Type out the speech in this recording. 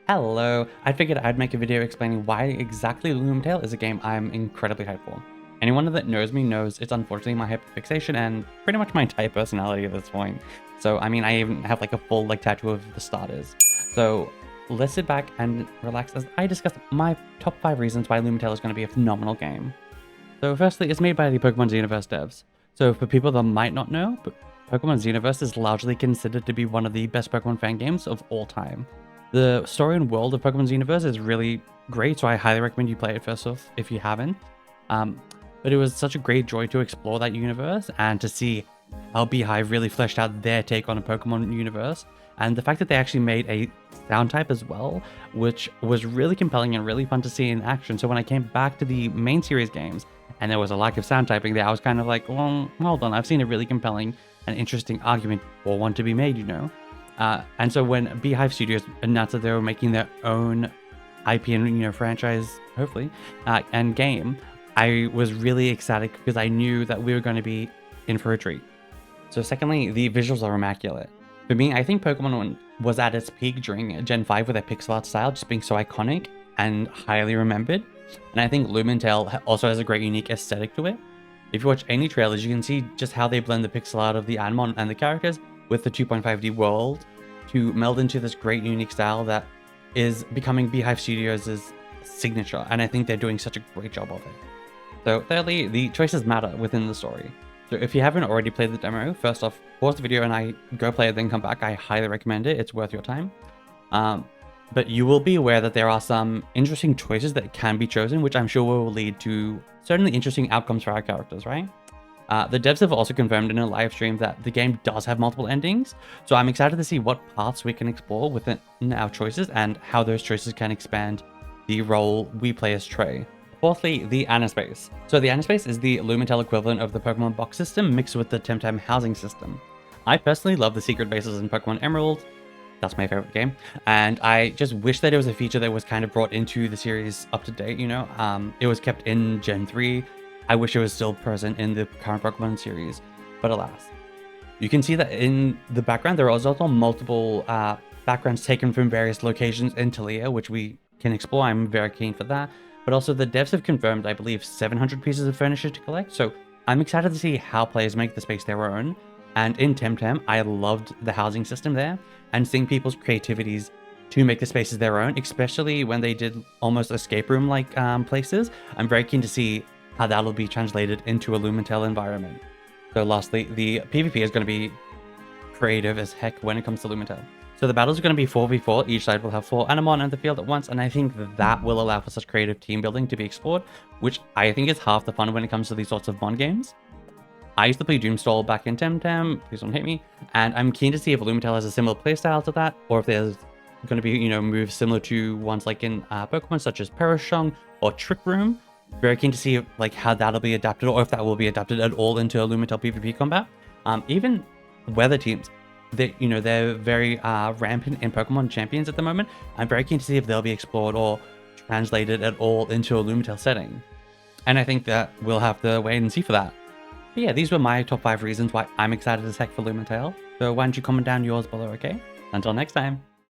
Hello, I figured I'd make a video explaining why exactly LumenTale is a game I'm incredibly hyped for. Anyone that knows me knows it's unfortunately my hyperfixation and pretty much my entire personality at this point. So, I mean, I even have like a full tattoo of the starters. So, let's sit back and relax as I discuss my top 5 reasons why LumenTale is going to be a phenomenal game. So, firstly, it's made by the Pokemon Xenoverse devs. So, for people that might not know, Pokemon Xenoverse is largely considered to be one of the best Pokemon fan games of all time. The story and world of Pokemon Xenoverse is really great, so I highly recommend you play it first off if you haven't. But it was such a great joy to explore that universe and to see how Beehive really fleshed out their take on a Pokemon universe. And the fact that they actually made a sound type as well, which was really compelling and really fun to see in action. So when I came back to the main series games and there was a lack of sound typing there, I was kind of like, well, hold on, I've seen a really compelling and interesting argument for one to be made, you know? And so when Beehive Studios announced that they were making their own IP and franchise, hopefully, and game, I was really ecstatic because I knew that we were going to be in for a treat. So secondly, the visuals are immaculate. For me, I think Pokemon was at its peak during Gen 5 with their pixel art style just being so iconic and highly remembered. And I think LumenTale also has a great unique aesthetic to it. If you watch any trailers, you can see just how they blend the pixel art of the Animon and the characters with the 2.5D world to meld into this great unique style that is becoming Beehive Studios' signature, and I think they're doing such a great job of it. So thirdly, the choices matter within the story. So if you haven't already played the demo, first off, pause the video and I go play it, then come back. I highly recommend it. It's worth your time. But you will be aware that there are some interesting choices that can be chosen, which I'm sure will lead to certainly interesting outcomes for our characters, right? The devs have also confirmed in a live stream that the game does have multiple endings, so I'm excited to see what paths we can explore within our choices and how those choices can expand the role we play as Trey. Fourthly, the Anaspace. So the Anaspace is the LumenTale equivalent of the Pokemon box system mixed with the Temtem housing system. I personally love the secret bases in Pokemon Emerald. That's my favorite game, and I just wish that it was a feature that was kind of brought into the series up to date, you know? It was kept in Gen 3. I wish it was still present in the current Pokemon series, but alas. You can see that in the background, there are also multiple backgrounds taken from various locations in Talia, which we can explore. I'm very keen for that. But also the devs have confirmed, I believe, 700 pieces of furniture to collect, so I'm excited to see how players make the space their own. And in Temtem, I loved the housing system there, and seeing people's creativities to make the spaces their own, especially when they did almost escape room-like places. I'm very keen to see how that'll be translated into a LumenTale environment. So lastly, the PvP is going to be creative as heck when it comes to LumenTale. So the battles are going to be 4v4, each side will have 4 Animon in the field at once, and I think that will allow for such creative team building to be explored, which I think is half the fun when it comes to these sorts of Bond games. I used to play Doomstall back in Temtem, please don't hate me, and I'm keen to see if LumenTale has a similar playstyle to that, or if there's going to be, you know, moves similar to ones like in Pokemon such as Perichong or Trick Room. Very keen to see like how that'll be adapted, or if that will be adapted at all into a LumenTale PvP combat. Even weather teams, they're very rampant in Pokemon Champions at the moment. I'm very keen to see if they'll be explored or translated at all into a LumenTale setting. And I think that we'll have to wait and see for that. But yeah, these were my top 5 reasons why I'm excited as heck for LumenTale. So why don't you comment down yours below, okay? Until next time.